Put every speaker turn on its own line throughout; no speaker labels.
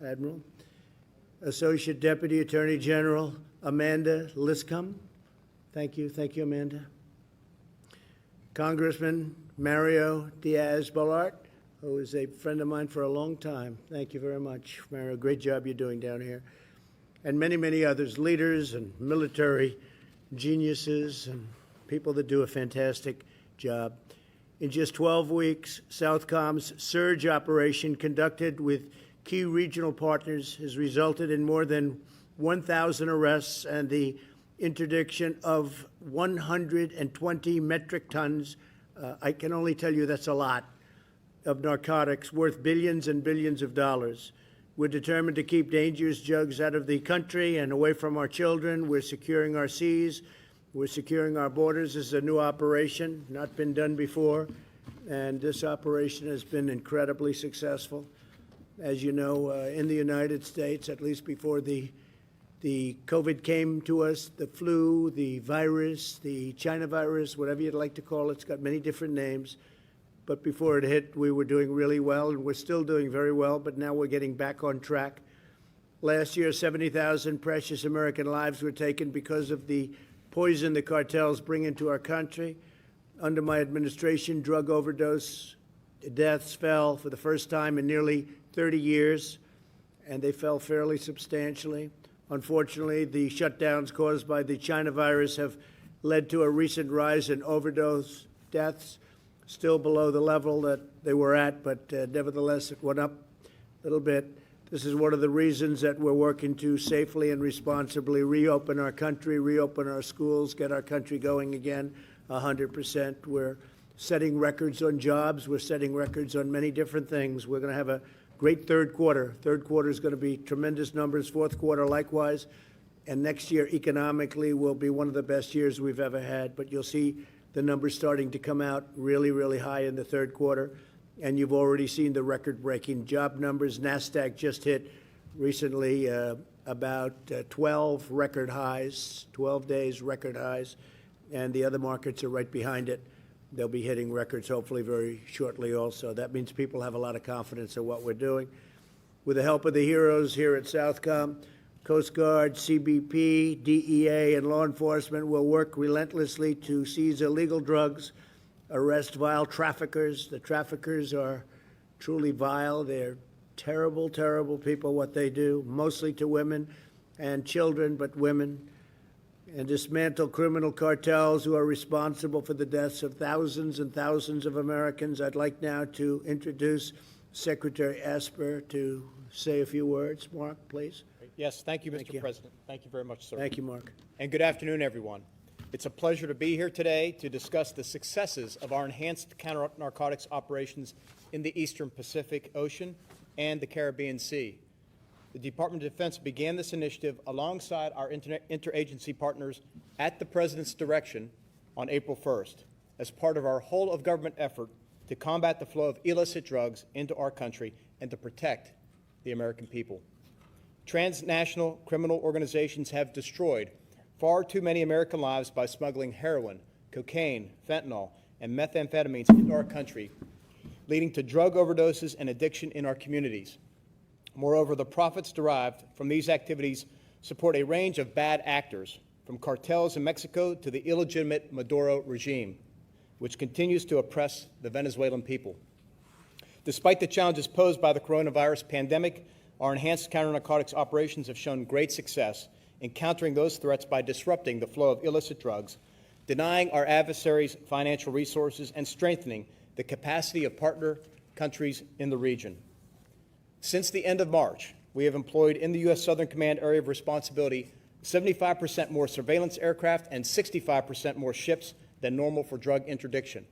Admiral. Associate Deputy Attorney General Amanda Liscombe. Thank you, Amanda. Congressman Mario Diaz-Balart, who is a friend of mine for a long time. Thank you very much, Mario. Great job you're doing down here. And many, many others, leaders and military geniuses and people that do a fantastic job. In just 12 weeks, SOUTHCOM's surge operation conducted with key regional partners has resulted in more than 1,000 arrests and the interdiction of 120 metric tons. I can only tell you that's a lot of narcotics worth billions and billions of dollars. We're determined to keep dangerous drugs out of the country and away from our children. We're securing our seas. We're securing our borders. This is a new operation, not been done before, and this operation has been incredibly successful. As you know, in the United States, at least before the COVID came to us, the flu, the virus, the China virus, whatever you'd like to call it, it's got many different names. But before it hit, we were doing really well, and we're still doing very well, but now we're getting back on track. Last year, 70,000 precious American lives were taken because of the poison the cartels bring into our country. Under my administration, drug overdose deaths fell for the first time in nearly 30 years, and they fell fairly substantially. Unfortunately, the shutdowns caused by the China virus have led to a recent rise in overdose deaths, still below the level that they were at, but nevertheless, it went up a little bit. This is one of the reasons that we're working to safely and responsibly reopen our country, reopen our schools, get our country going again 100%. We're setting records on jobs. We're setting records on many different things. We're going to have a great third quarter. Third quarter is going to be tremendous numbers. Fourth quarter, likewise. And next year, economically, will be one of the best years we've ever had. But you'll see the numbers starting to come out really, really high in the third quarter. And you've already seen the record-breaking job numbers. NASDAQ just hit recently about 12 record highs, 12 days record highs. And the other markets are right behind it. They'll be hitting records hopefully very shortly also. That means people have a lot of confidence in what we're doing. With the help of the heroes here at SOUTHCOM, Coast Guard, CBP, DEA, and law enforcement will work relentlessly to seize illegal drugs, arrest vile traffickers. The traffickers are truly vile. They're terrible, terrible people, what they do, mostly to women and children, but women. And dismantle criminal cartels who are responsible for the deaths of thousands and thousands of Americans. I'd like now to introduce Secretary Esper to say a few words. Mark, please.
Yes, thank you, Mr. President. Thank you very much, sir.
Thank you, Mark.
And good afternoon, everyone. It's a pleasure to be here today to discuss the successes of our enhanced counter-narcotics operations in the Eastern Pacific Ocean and the Caribbean Sea. The Department of Defense began this initiative alongside our interagency partners at the President's direction on April 1st as part of our whole-of-government effort to combat the flow of illicit drugs into our country and to protect the American people. Transnational criminal organizations have destroyed far too many American lives by smuggling heroin, cocaine, fentanyl, and methamphetamines into our country, leading to drug overdoses and addiction in our communities. Moreover, the profits derived from these activities support a range of bad actors, from cartels in Mexico to the illegitimate Maduro regime, which continues to oppress the Venezuelan people. Despite the challenges posed by the coronavirus pandemic, our enhanced counter-narcotics operations have shown great success in countering those threats by disrupting the flow of illicit drugs, denying our adversaries financial resources, and strengthening the capacity of partner countries in the region. Since the end of March, we have employed in the U.S. Southern Command area of responsibility 75% more surveillance aircraft and 65% more ships than normal for drug interdiction.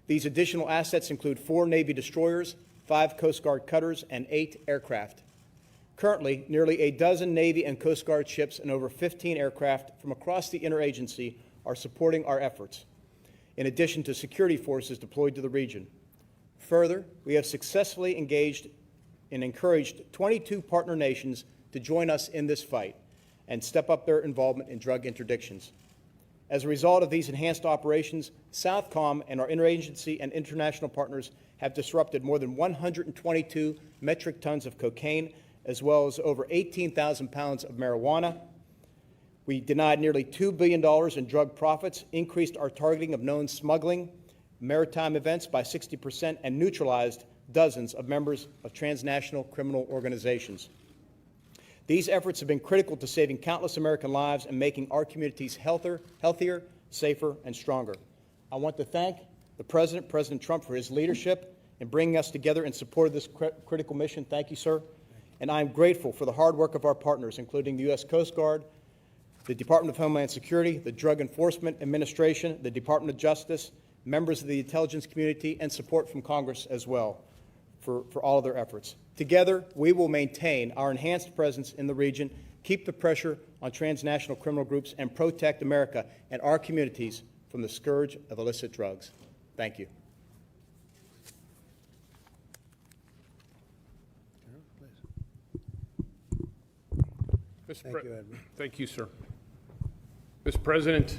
These additional assets include 4 Navy destroyers, 5 Coast Guard cutters, and 8 aircraft. Currently, nearly a dozen Navy and Coast Guard ships and over 15 aircraft from across the interagency are supporting our efforts, in addition to security forces deployed to the region. Further, we have successfully engaged and encouraged 22 partner nations to join us in this fight and step up their involvement in drug interdictions. As a result of these enhanced operations, SOUTHCOM and our interagency and international partners have disrupted more than 122 metric tons of cocaine as well as over 18,000 pounds of marijuana. We denied nearly $2 billion in drug profits, increased our targeting of known smuggling, maritime events by 60%, and neutralized dozens of members of transnational criminal organizations. These efforts have been critical to saving countless American lives and making our communities healthier, safer, and stronger. I want to thank the President, President Trump, for his leadership in bringing us together in support of this critical mission. Thank you, sir. And I am grateful for the hard work of our partners, including the U.S. Coast Guard, the Department of Homeland Security, the Drug Enforcement Administration, the Department of Justice, members of the intelligence community, and support from Congress as well for all of their efforts. Together, we will maintain our enhanced presence in the region, keep the pressure on transnational criminal groups, and protect America and our communities from the scourge of illicit drugs. Thank you.
Thank you, Edmund.
Thank you, sir. Mr. President,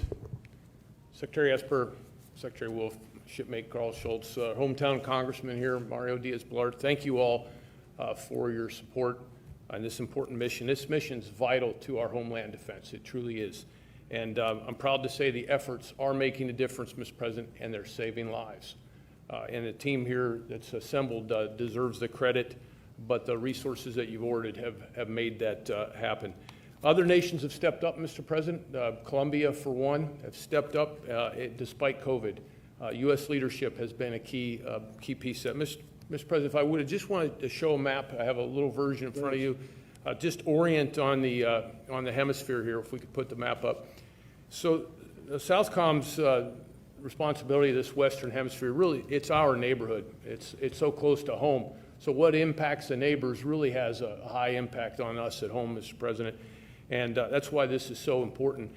Secretary Esper, Secretary Wolf, Shipmate Carl Schultz, hometown congressman here, Mario Diaz-Balart, thank you all for your support on this important mission. This mission is vital to our homeland defense. It truly is. And I'm proud to say the efforts are making a difference, Mr. President, and they're saving lives. And the team here that's assembled deserves the credit, but the resources that you've ordered have made that happen. Other nations have stepped up, Mr. President. Colombia, for one, have stepped up despite COVID. U.S. leadership has been a key piece of that. Mr. President, if I would, I just wanted to show a map. I have a little version in front of you. Just orient on the hemisphere here, if we could put the map up. So SOUTHCOM's responsibility of this Western Hemisphere, really, it's our neighborhood. It's so close to home. So what impacts the neighbors really has a high impact on us at home, Mr. President. And that's why this is so important.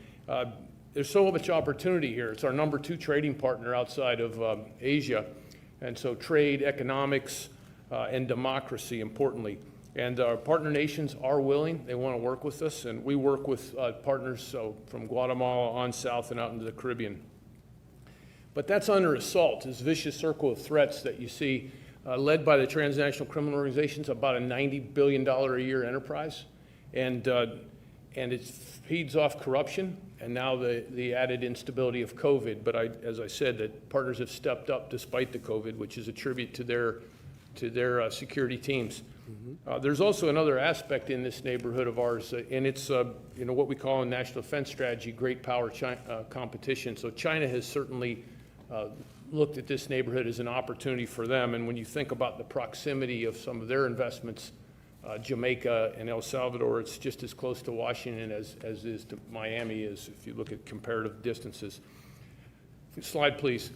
There's so much opportunity here. It's our #2 trading partner outside of Asia. And so trade, economics, and democracy, importantly. And our partner nations are willing. They want to work with us. And we work with partners from Guatemala on south and out into the Caribbean. But that's under assault, this vicious circle of threats that you see led by the transnational criminal organizations, about a $90 billion a year enterprise. And it feeds off corruption and now the added instability of COVID. But as I said, that partners have stepped up despite the COVID, which is a tribute to their security teams. Mm-hmm. There's also another aspect in this neighborhood of ours, and it's what we call in national defense strategy, great power competition. So China has certainly looked at this neighborhood as an opportunity for them. And when you think about the proximity of some of their investments, Jamaica and El Salvador, it's just as close to Washington as is to Miami is, if you look at comparative distances. Slide, please.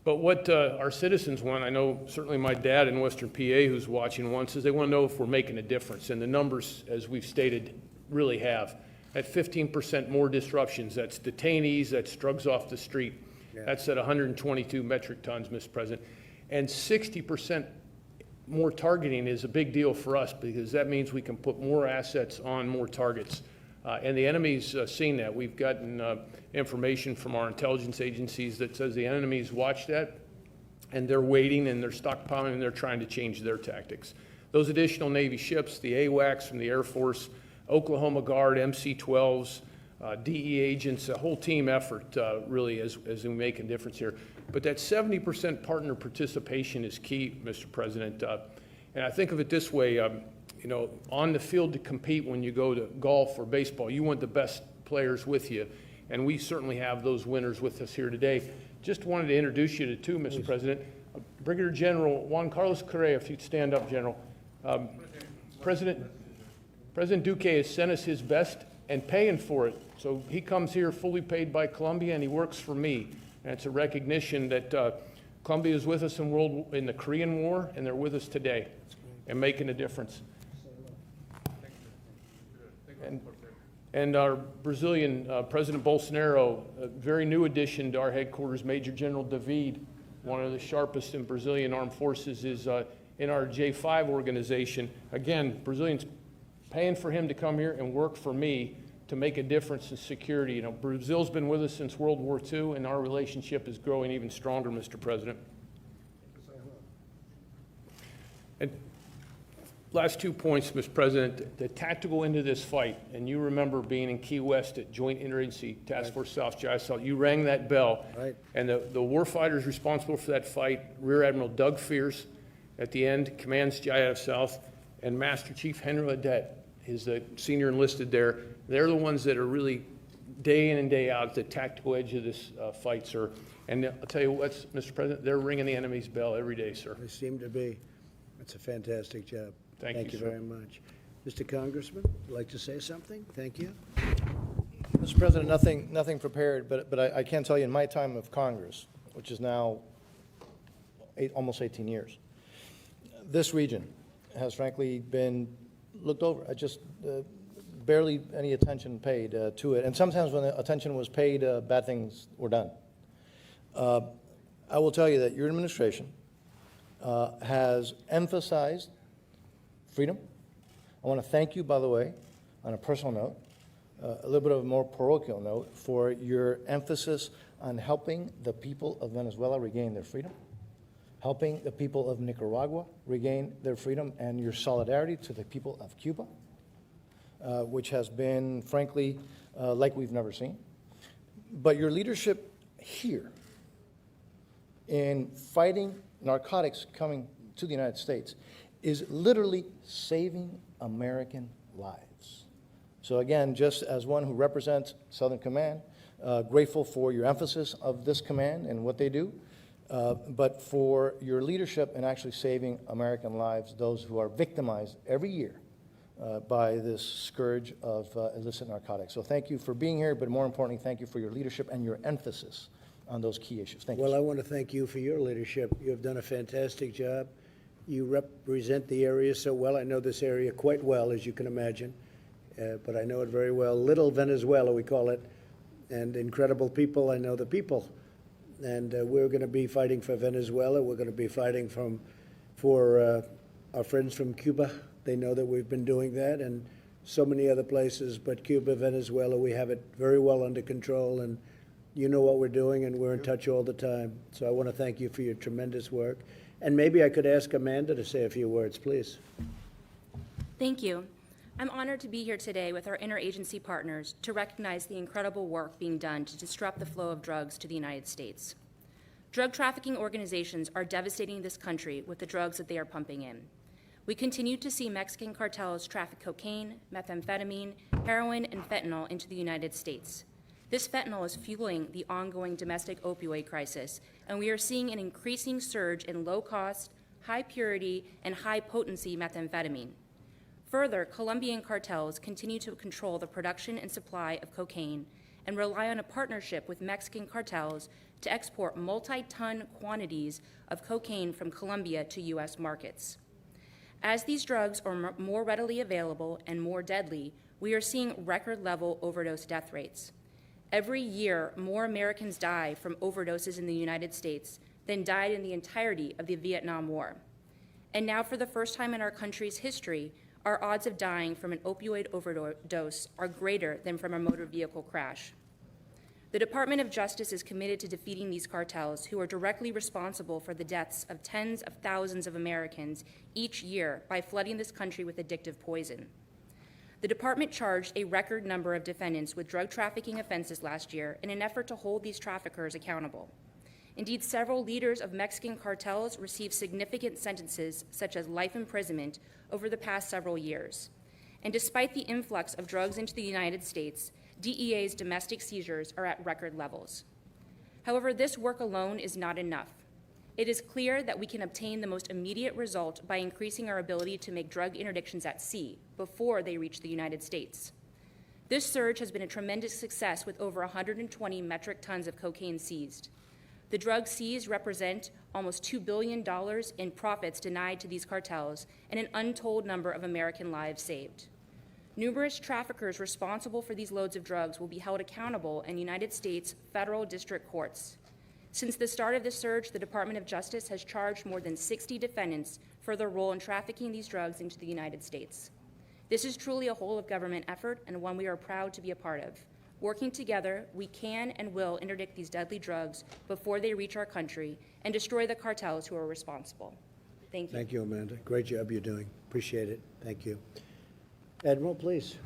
But what our citizens want, I know certainly my dad in Western PA who's watching wants, is they want to know if we're making a difference. And the numbers, as we've stated, really have. At 15% more disruptions, that's detainees, that's drugs off the street. Yeah. That's at 122 metric tons, Mr. President. And 60% more targeting is a big deal for us because that means we can put more assets on more targets. And the enemy's seen that. We've gotten information from our intelligence agencies that says the enemy's watched that and they're waiting and they're stockpiling and they're trying to change their tactics. Those additional Navy ships, the AWACS from the Air Force, Oklahoma Guard, MC-12s, DE agents, a whole team effort really as we make a difference here. But that 70% partner participation is key, Mr. President. And I think of it this way, on the field to compete when you go to golf or baseball, you want the best players with you. And we certainly have those winners with us here today. Just wanted to introduce you to two, Mr. President. Brigadier General Juan Carlos Correa, if you'd stand up, General. President Duque has sent us his best and paying for it. So he comes here fully paid by Colombia and he works for me. And it's a recognition that Colombia is with us in the Korean War and they're with us today and making a difference. And our Brazilian President Bolsonaro, a very new addition to our headquarters, Major General David, one of the sharpest in Brazilian armed forces, is in our J5 organization. Again, Brazilians paying for him to come here and work for me to make a difference in security. Brazil's been with us since World War II, and our relationship is growing even stronger, Mr. President. And Last 2 points, Mr. President. The tactical end of this fight, and you remember being in Key West at Joint Interagency Task Force South JISL, you rang that bell.
Right.
And the war fighters responsible for that fight, Rear Admiral Doug Fears at the end, commands GIF South, and Master Chief Henry Ledette is the senior enlisted there. They're the ones that are really day in and day out at the tactical edge of this fight, sir. And I'll tell you what, Mr. President, they're ringing the enemy's bell every day, sir.
They seem to be. That's a fantastic job.
Thank you, sir.
very much. Mr. Congressman, would you like to say something? Thank you.
Mr. President, nothing prepared, but I can tell you in my time of Congress, which is now almost 18 years, this region has frankly been looked over. I just barely any attention paid to it. And sometimes when the attention was paid, bad things were done. I will tell you that your administration has emphasized freedom. I want to thank you, by the way, on a personal note, a little bit of a more parochial note, for your emphasis on helping the people of Venezuela regain their freedom, helping the people of Nicaragua regain their freedom, and your solidarity to the people of Cuba, which has been, frankly, like we've never seen. But your leadership here in fighting narcotics coming to the United States is literally saving American lives. So again, just as one who represents Southern Command, grateful for your emphasis of this command and what they do, but for your leadership in actually saving American lives, those who are victimized every year by this scourge of illicit narcotics. So thank you for being here, but more importantly, thank you for your leadership and your emphasis on those key issues. Thank you.
Well, I want to thank you for your leadership. You have done a fantastic job. You represent the area so well. I know this area quite well, as you can imagine, but I know it very well. Little Venezuela, we call it, and incredible people. I know the people, and we're going to be fighting for Venezuela. We're going to be fighting for our friends from Cuba. They know that we've been doing that, and so many other places, but Cuba, Venezuela, we have it very well under control, and you know what we're doing, and we're in touch all the time. So I want to thank you for your tremendous work. And maybe I could ask Amanda to say a few words, please.
Thank you. I'm honored to be here today with our interagency partners to recognize the incredible work being done to disrupt the flow of drugs to the United States. Drug trafficking organizations are devastating this country with the drugs that they are pumping in. We continue to see Mexican cartels traffic cocaine, methamphetamine, heroin, and fentanyl into the United States. This fentanyl is fueling the ongoing domestic opioid crisis, and we are seeing an increasing surge in low-cost, high-purity, and high-potency methamphetamine. Further, Colombian cartels continue to control the production and supply of cocaine and rely on a partnership with Mexican cartels to export multi-ton quantities of cocaine from Colombia to U.S. markets. As these drugs are more readily available and more deadly, we are seeing record-level overdose death rates. Every year, more Americans die from overdoses in the United States than died in the entirety of the Vietnam War. And now, for the first time in our country's history, our odds of dying from an opioid overdose are greater than from a motor vehicle crash. The Department of Justice is committed to defeating these cartels, who are directly responsible for the deaths of tens of thousands of Americans each year by flooding this country with addictive poison. The department charged a record number of defendants with drug trafficking offenses last year in an effort to hold these traffickers accountable. Indeed, several leaders of Mexican cartels received significant sentences, such as life imprisonment, over the past several years. And despite the influx of drugs into the United States, DEA's domestic seizures are at record levels. However, this work alone is not enough. It is clear that we can obtain the most immediate result by increasing our ability to make drug interdictions at sea before they reach the United States. This surge has been a tremendous success, with over 120 metric tons of cocaine seized. The drugs seized represent almost $2 billion in profits denied to these cartels and an untold number of American lives saved. Numerous traffickers responsible for these loads of drugs will be held accountable in United States federal district courts. Since the start of the surge, the Department of Justice has charged more than 60 defendants for their role in trafficking these drugs into the United States. This is truly a whole-of-government effort, and one we are proud to be a part of. Working together, we can and will interdict these deadly drugs before they reach our country and destroy the cartels who are responsible. Thank you.
Thank you, Amanda. Great job you're doing. Appreciate it. Thank you. Admiral, please.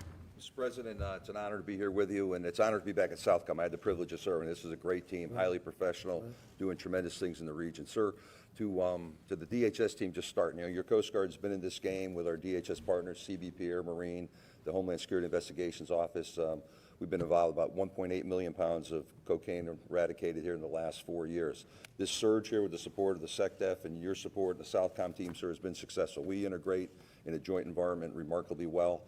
Mr. President, it's an honor to be here with you, and it's an honor to be back at SOUTHCOM. I had the privilege of serving. This is a great team, highly professional, doing tremendous things in the region. Sir, to the DHS team just starting, your Coast Guard's been in this game with our DHS partners, CBP, Air Marine, the Homeland Security Investigations Office. We've been involved about 1.8 million pounds of cocaine eradicated here in the last 4 years. This surge here with the support of the SecDef and your support, the SOUTHCOM team, sir, has been successful. We integrate in a joint environment remarkably well.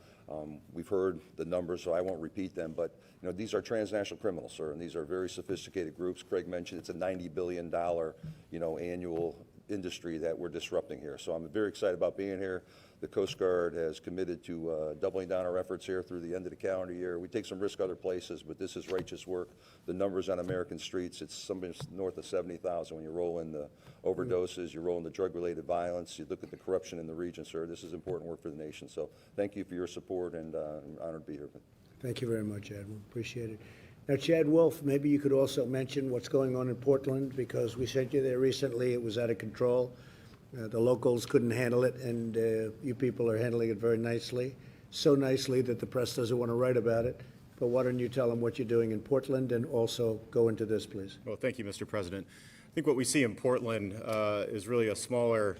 We've heard the numbers, so I won't repeat them, but these are transnational criminals, sir, and these are very sophisticated groups. Craig mentioned it's a $90 billion, annual industry that we're disrupting here. So I'm very excited about being here. The Coast Guard has committed to doubling down our efforts here through the end of the calendar year. We take some risk other places, but this is righteous work. The numbers on American streets, it's something north of 70,000 when you roll in the overdoses, you roll in the drug-related violence, you look at the corruption in the region, sir. This is important work for the nation. So thank you for your support, and I'm honored to be here.
Thank you very much, Admiral. Appreciate it. Now, Chad Wolf, maybe you could also mention what's going on in Portland, because we sent you there recently. It was out of control. The locals couldn't handle it, and you people are handling it very nicely, so nicely that the press doesn't want to write about it. But why don't you tell them what you're doing in Portland, and also go into this, please.
Well, thank you, Mr. President. I think what we see in Portland is really a smaller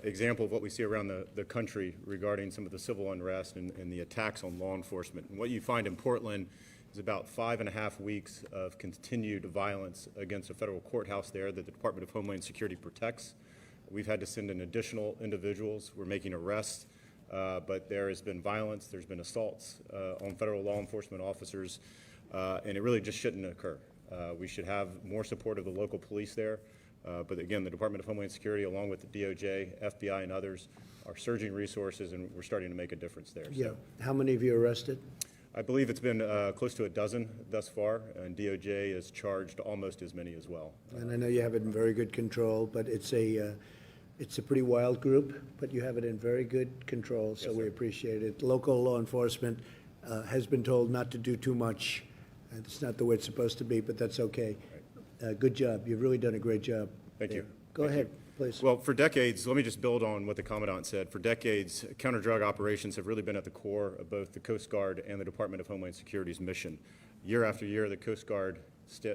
example of what we see around the country regarding some of the civil unrest and the attacks on law enforcement. And what you find in Portland is about 5.5 weeks of continued violence against a federal courthouse there that the Department of Homeland Security protects. We've had to send in additional individuals. We're making arrests, but there has been violence. There's been assaults on federal law enforcement officers, and it really just shouldn't occur. We should have more support of the local police there. But again, the Department of Homeland Security, along with the DOJ, FBI, and others, are surging resources, and we're starting to make a difference there.
Yeah. How many of you arrested?
I believe it's been close to a dozen thus far, and DOJ has charged almost as many as well.
And I know you have it in very good control, but it's a pretty wild group, but you have it in very good control, so we appreciate it. Local law enforcement has been told not to do too much. It's not the way it's supposed to be, but that's okay. Good job. You've really done a great job.
Thank you.
Go ahead, please.
Well, for decades, let me just build on what the Commandant said. For decades, counter-drug operations have really been at the core of both the Coast Guard and the Department of Homeland Security's mission. Year after year, the Coast Guard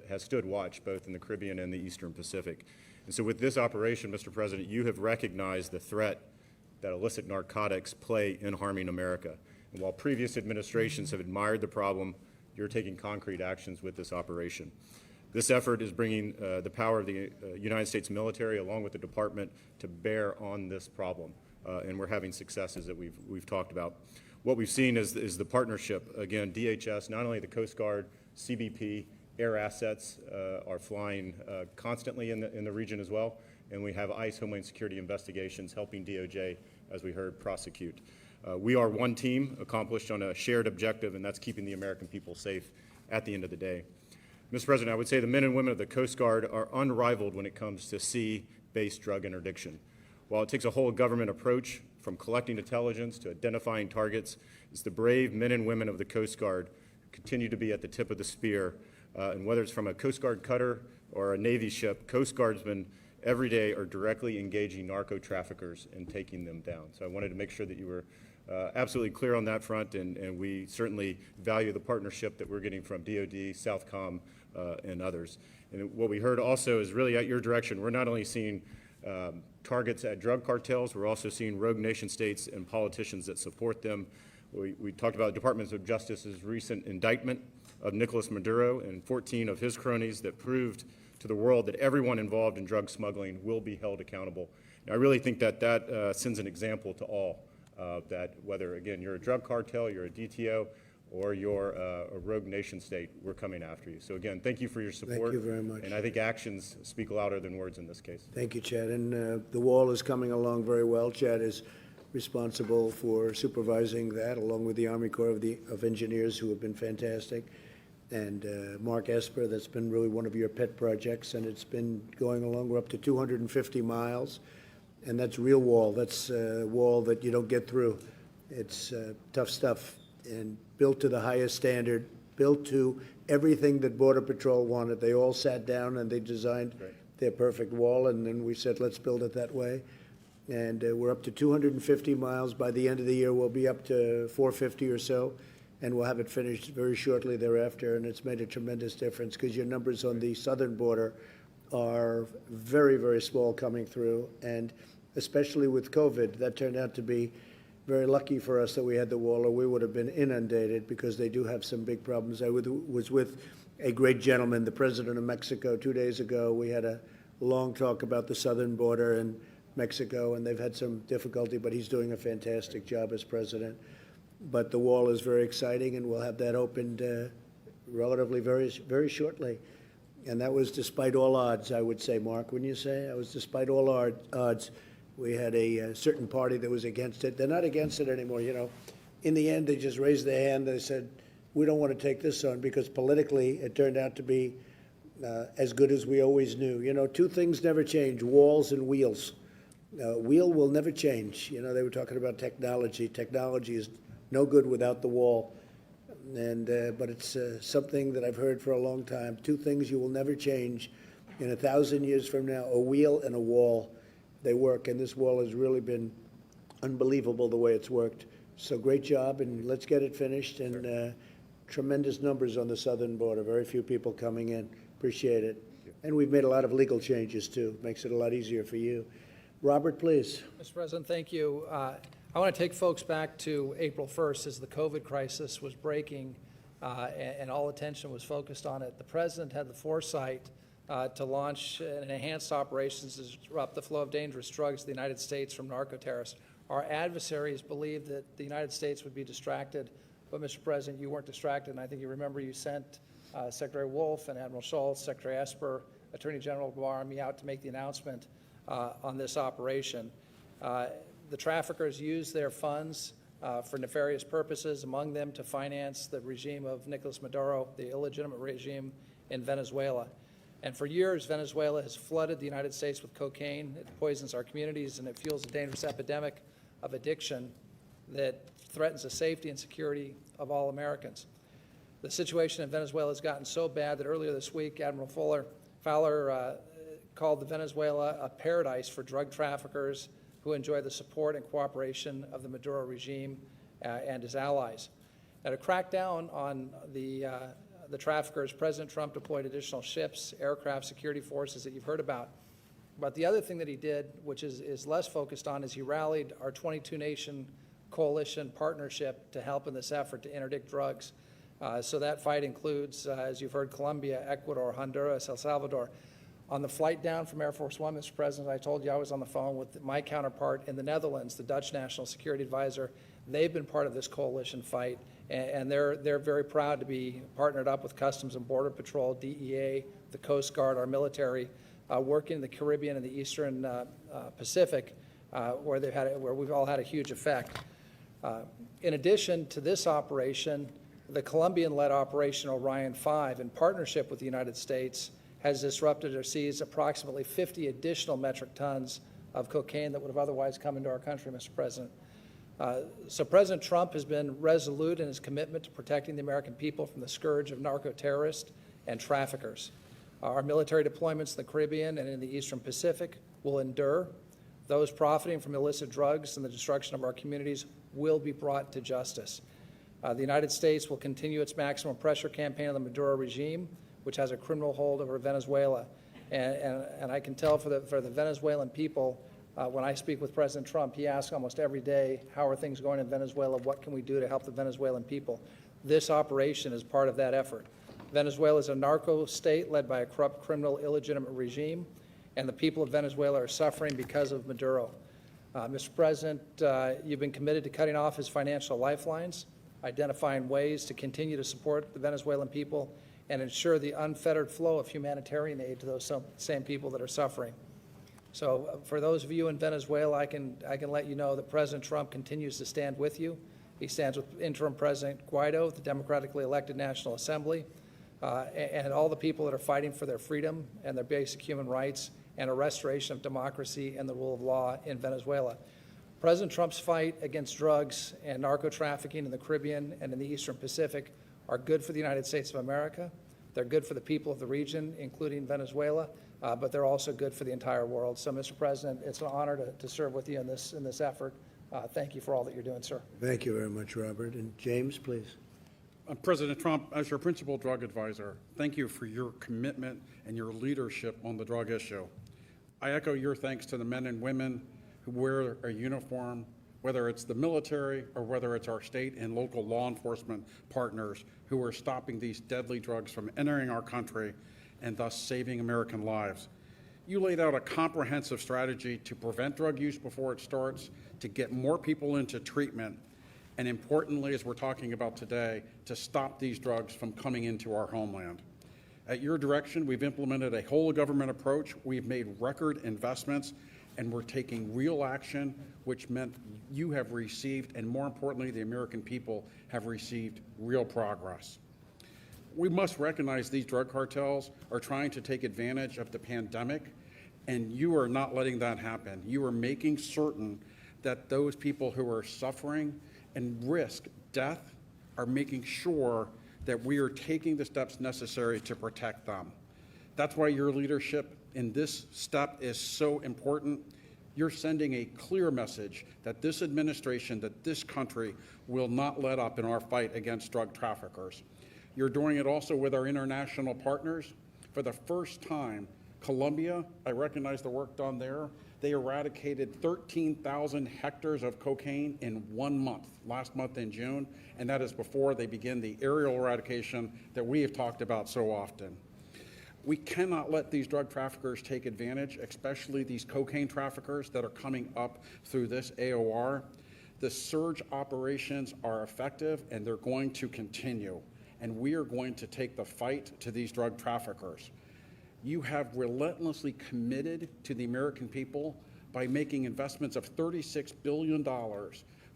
has stood watch both in the Caribbean and the Eastern Pacific. And so with this operation, Mr. President, you have recognized the threat that illicit narcotics play in harming America. And while previous administrations have admired the problem, you're taking concrete actions with this operation. This effort is bringing the power of the United States military along with the department to bear on this problem, and we're having successes that we've talked about. What we've seen is the partnership. Again, DHS, not only the Coast Guard, CBP, air assets are flying constantly in the region as well, and we have ICE Homeland Security investigations helping DOJ, as we heard, prosecute. We are one team accomplished on a shared objective, and that's keeping the American people safe at the end of the day. Mr. President, I would say the men and women of the Coast Guard are unrivaled when it comes to sea-based drug interdiction. While it takes a whole government approach from collecting intelligence to identifying targets, it's the brave men and women of the Coast Guard who continue to be at the tip of the spear. And whether it's from a Coast Guard cutter or a Navy ship, Coast Guardsmen every day are directly engaging narco traffickers and taking them down. So I wanted to make sure that you were absolutely clear on that front, and we certainly value the partnership that we're getting from DOD, SOUTHCOM, and others. And what we heard also is really at your direction. We're not only seeing targets at drug cartels, we're also seeing rogue nation states and politicians that support them. We talked about the Department of Justice's recent indictment of Nicolas Maduro and 14 of his cronies that proved to the world that everyone involved in drug smuggling will be held accountable. And I really think that sends an example to all, that whether, again, you're a drug cartel, you're a DTO, or you're a rogue nation state, we're coming after you. So again, thank you for your support.
Thank you very much.
And I think actions speak louder than words in this case.
Thank you, Chad. And the wall is coming along very well. Chad is responsible for supervising that, along with the Army Corps of Engineers, who have been fantastic. And Mark Esper, that's been really one of your pet projects, and it's been going along. We're up to 250 miles, and that's real wall. That's a wall that you don't get through. It's tough stuff, and built to the highest standard, built to everything that Border Patrol wanted. They all sat down and they designed their perfect wall, and then we said, let's build it that way. And we're up to 250 miles. By the end of the year, we'll be up to 450 or so, and we'll have it finished very shortly thereafter. And it's made a tremendous difference because your numbers on the southern border are very, very small coming through. And especially with COVID, that turned out to be very lucky for us that we had the wall, or we would have been inundated because they do have some big problems. I was with a great gentleman, the president of Mexico, 2 days ago. We had a long talk about the southern border and Mexico, and they've had some difficulty, but he's doing a fantastic job as president. But the wall is very exciting, and we'll have that opened relatively very shortly. And that was despite all odds, I would say, Mark, wouldn't you say? It was despite all odds. We had a certain party that was against it. They're not against it anymore, you know. In the end, they just raised their hand. They said, we don't want to take this on because politically it turned out to be as good as we always knew. You know, two things never change, walls and wheels. Wheel will never change. You know, they were talking about technology. Technology is no good without the wall. And but it's something that I've heard for a long time. Two things you will never change in 1,000 years from now, a wheel and a wall. They work, and this wall has really been unbelievable the way it's worked. So great job, and let's get it finished. And tremendous numbers on the southern border. Very few people coming in. Appreciate it. And we've made a lot of legal changes, too. Makes it a lot easier for you. Robert, please.
Mr. President, thank you. I want to take folks back to April 1st as the COVID crisis was breaking and all attention was focused on it. The President had the foresight to launch an enhanced operations to disrupt the flow of dangerous drugs to the United States from narco-terrorists. Our adversaries believed that the United States would be distracted, but Mr. President, you weren't distracted, and I think you remember you sent Secretary Wolf and Admiral Schultz, Secretary Esper, Attorney General Barr, me out to make the announcement on this operation. The traffickers used their funds for nefarious purposes, among them to finance the regime of Nicolas Maduro, the illegitimate regime in Venezuela. And for years, Venezuela has flooded the United States with cocaine. It poisons our communities, and it fuels a dangerous epidemic of addiction that threatens the safety and security of all Americans. The situation in Venezuela has gotten so bad that earlier this week, Admiral Fowler called Venezuela a paradise for drug traffickers who enjoy the support and cooperation of the Maduro regime and his allies. Now, to crack down on the traffickers, President Trump deployed additional ships, aircraft, security forces that you've heard about. But the other thing that he did, which is less focused on, is he rallied our 22-nation coalition partnership to help in this effort to interdict drugs. So that fight includes, as you've heard, Colombia, Ecuador, Honduras, El Salvador. On the flight down from Air Force One, Mr. President, I told you I was on the phone with my counterpart in the Netherlands, the Dutch National Security Advisor. They've been part of this coalition fight, and they're very proud to be partnered up with Customs and Border Patrol, DEA, the Coast Guard, our military, working in the Caribbean and the Eastern Pacific, where we've all had a huge effect. In addition to this operation, the Colombian-led Operation Orion 5, in partnership with the United States, has disrupted or seized approximately 50 additional metric tons of cocaine that would have otherwise come into our country, Mr. President. So President Trump has been resolute in his commitment to protecting the American people from the scourge of narco-terrorists and traffickers. Our military deployments in the Caribbean and in the Eastern Pacific will endure. Those profiting from illicit drugs and the destruction of our communities will be brought to justice. The United States will continue its maximum pressure campaign on the Maduro regime, which has a criminal hold over Venezuela. And I can tell for the Venezuelan people, when I speak with President Trump, he asks almost every day, how are things going in Venezuela? What can we do to help the Venezuelan people? This operation is part of that effort. Venezuela is a narco state led by a corrupt, criminal, illegitimate regime, and the people of Venezuela are suffering because of Maduro. Mr. President, you've been committed to cutting off his financial lifelines, identifying ways to continue to support the Venezuelan people, and ensure the unfettered flow of humanitarian aid to those same people that are suffering. So for those of you in Venezuela, I can let you know that President Trump continues to stand with you. He stands with interim President Guaido, the democratically elected National Assembly, and all the people that are fighting for their freedom and their basic human rights and a restoration of democracy and the rule of law in Venezuela. President Trump's fight against drugs and narco-trafficking in the Caribbean and in the Eastern Pacific are good for the United States of America. They're good for the people of the region, including Venezuela. but they're also good for the entire world. So, Mr. President, it's an honor to serve with you in this effort. Thank you for all that you're doing, sir.
Thank you very much, Robert. And James, please.
President Trump, as your principal drug advisor, thank you for your commitment and your leadership on the drug issue. I echo your thanks to the men and women who wear a uniform, whether it's the military or whether it's our state and local law enforcement partners who are stopping these deadly drugs from entering our country and thus saving American lives. You laid out a comprehensive strategy to prevent drug use before it starts, to get more people into treatment, and importantly, as we're talking about today, to stop these drugs from coming into our homeland. At your direction, we've implemented a whole government approach. We've made record investments, and we're taking real action, which meant you have received, and more importantly, the American people have received real progress. We must recognize these drug cartels are trying to take advantage of the pandemic, and you are not letting that happen. You are making certain that those people who are suffering and risk death are making sure that we are taking the steps necessary to protect them. That's why your leadership in this step is so important. You're sending a clear message that this administration, that this country will not let up in our fight against drug traffickers. You're doing it also with our international partners. For the first time, Colombia, I recognize the work done there. They eradicated 13,000 hectares of cocaine in 1 month, last month in June, and that is before they begin the aerial eradication that we have talked about so often. We cannot let these drug traffickers take advantage, especially these cocaine traffickers that are coming up through this AOR. The surge operations are effective, and they're going to continue, and we are going to take the fight to these drug traffickers. You have relentlessly committed to the American people by making investments of $36 billion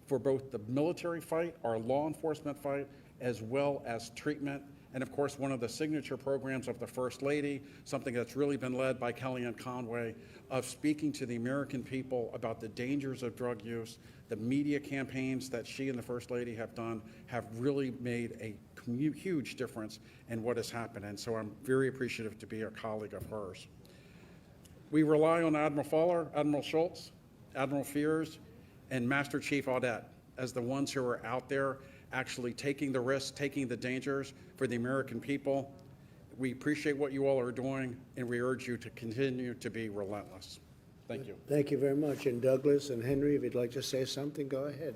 for both the military fight, our law enforcement fight, as well as treatment. And of course, one of the signature programs of the First Lady, something that's really been led by Kellyanne Conway, of speaking to the American people about the dangers of drug use. The media campaigns that she and the First Lady have done have really made a huge difference in what has happened, and so I'm very appreciative to be a colleague of hers. We rely on Admiral Fowler, Admiral Schultz, Admiral Fears, and Master Chief Audette as the ones who are out there actually taking the risks, taking the dangers for the American people. We appreciate what you all are doing, and we urge you to continue to be relentless. Thank you.
Thank you very much. And Douglas and Henry, if you'd like to say something, go ahead.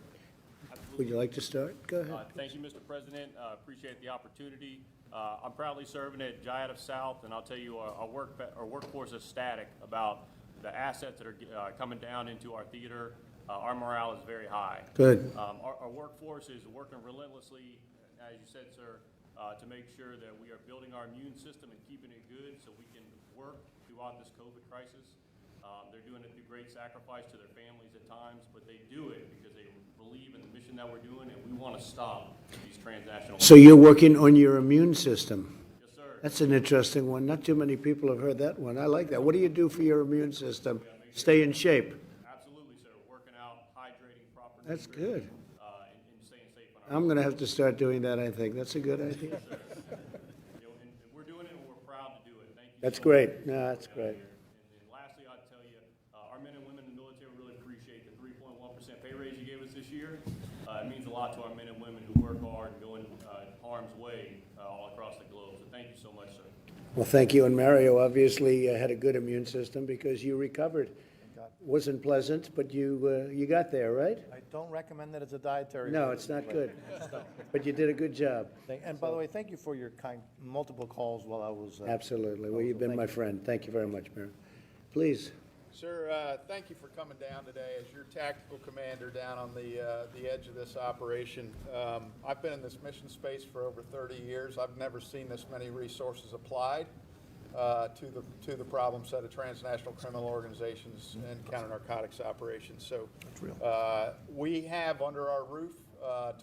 Would you like to start? Go ahead.
Thank you, Mr. President. Appreciate the opportunity. I'm proudly serving at Jayada South, and I'll tell you, our workforce is static about the assets that are coming down into our theater. Our morale is very high.
Good.
Our workforce is working relentlessly, as you said, sir, to make sure that we are building our immune system and keeping it good so we can work throughout this COVID crisis. They're doing it through great sacrifice to their families at times, but they do it because they believe in the mission that we're doing, and we want to stop these transnational.
So you're working on your immune system.
Yes, sir.
That's an interesting one. Not too many people have heard that one. I like that. What do you do for your immune system? Stay in shape.
Absolutely, sir. Working out, hydrating, proper
That's
nutrition,
good.
and staying safe on our
I'm going to have to start doing that, I think. That's a good idea.
and we're doing it, and we're proud to do it. Thank you.
That's
so
great.
much.
No, that's great.
And lastly, I'd tell you, our men and women in the military really appreciate the 3.1% pay raise you gave us this year. It means a lot to our men and women who work hard and go in harm's way all across the globe. So thank you so much, sir.
Well, thank you. And Mario obviously had a good immune system because you recovered. Wasn't pleasant, but you got there, right?
I don't recommend that as a dietary.
No, it's not good. But you did a good job.
And by the way, thank you for your multiple calls while I was.
Absolutely. Well, you've been my friend. Thank you very much, Mario. Please.
Sir, thank you for coming down today as your tactical commander down on the edge of this operation. I've been in this mission space for over 30 years. I've never seen this many resources applied to the problem set of transnational criminal organizations and counter-narcotics operations. So we have under our roof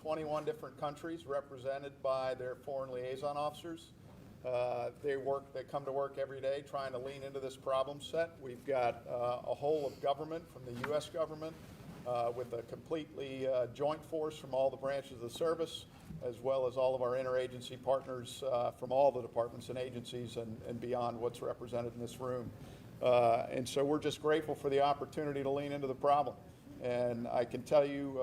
21 different countries represented by their foreign liaison officers. They come to work every day trying to lean into this problem set. We've got a whole of government from the U.S. government with a completely joint force from all the branches of the service, as well as all of our interagency partners from all the departments and agencies and beyond what's represented in this room. And so we're just grateful for the opportunity to lean into the problem. And I can tell you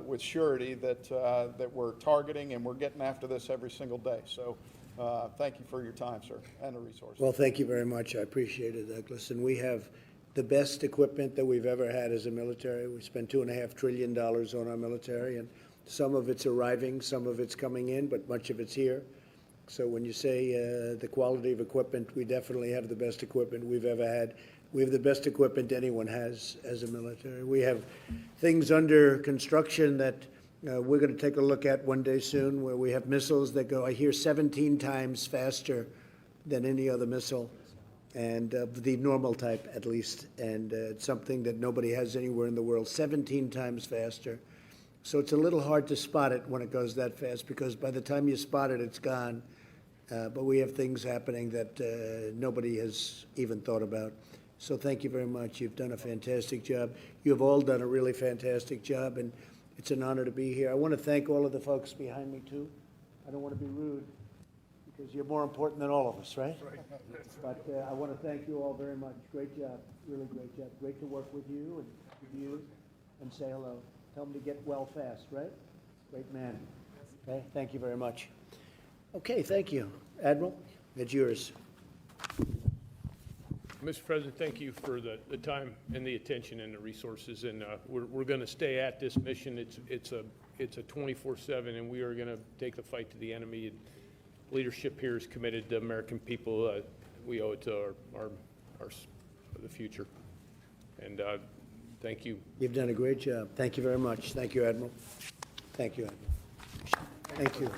with surety that, that we're targeting and we're getting after this every single day. So thank you for your time, sir, and the resources.
Well, thank you very much. I appreciate it, Douglas. And we have the best equipment that we've ever had as a military. We spent $2.5 trillion on our military, and some of it's arriving, some of it's coming in, but much of it's here. So when you say the quality of equipment, we definitely have the best equipment we've ever had. We have the best equipment anyone has as a military. We have things under construction that we're going to take a look at one day soon, where we have missiles that go, I hear, 17 times faster than any other missile, and the normal type at least. And it's something that nobody has anywhere in the world, 17 times faster. So it's a little hard to spot it when it goes that fast, because by the time you spot it, it's gone. But we have things happening that nobody has even thought about. So thank you very much. You've done a fantastic job. You have all done a really fantastic job, and it's an honor to be here. I want to thank all of the folks behind me, too. I don't want to be rude, because you're more important than all of us, right? But I want to thank you all very much. Great job, really great job. Great to work with you and with you, and say hello. Tell them to get well fast, right? Great man. Okay, thank you very much. Okay, thank you. Admiral, it's yours.
Mr. President, thank you for the time and the attention and the resources, and we're going to stay at this mission. It's a 24/7, and we are going to take the fight to the enemy. And leadership here is committed to the American people. We owe it to the future. And thank you.
You've done a great job. Thank you very much. Thank you, Admiral. Thank you, Admiral. Thank you.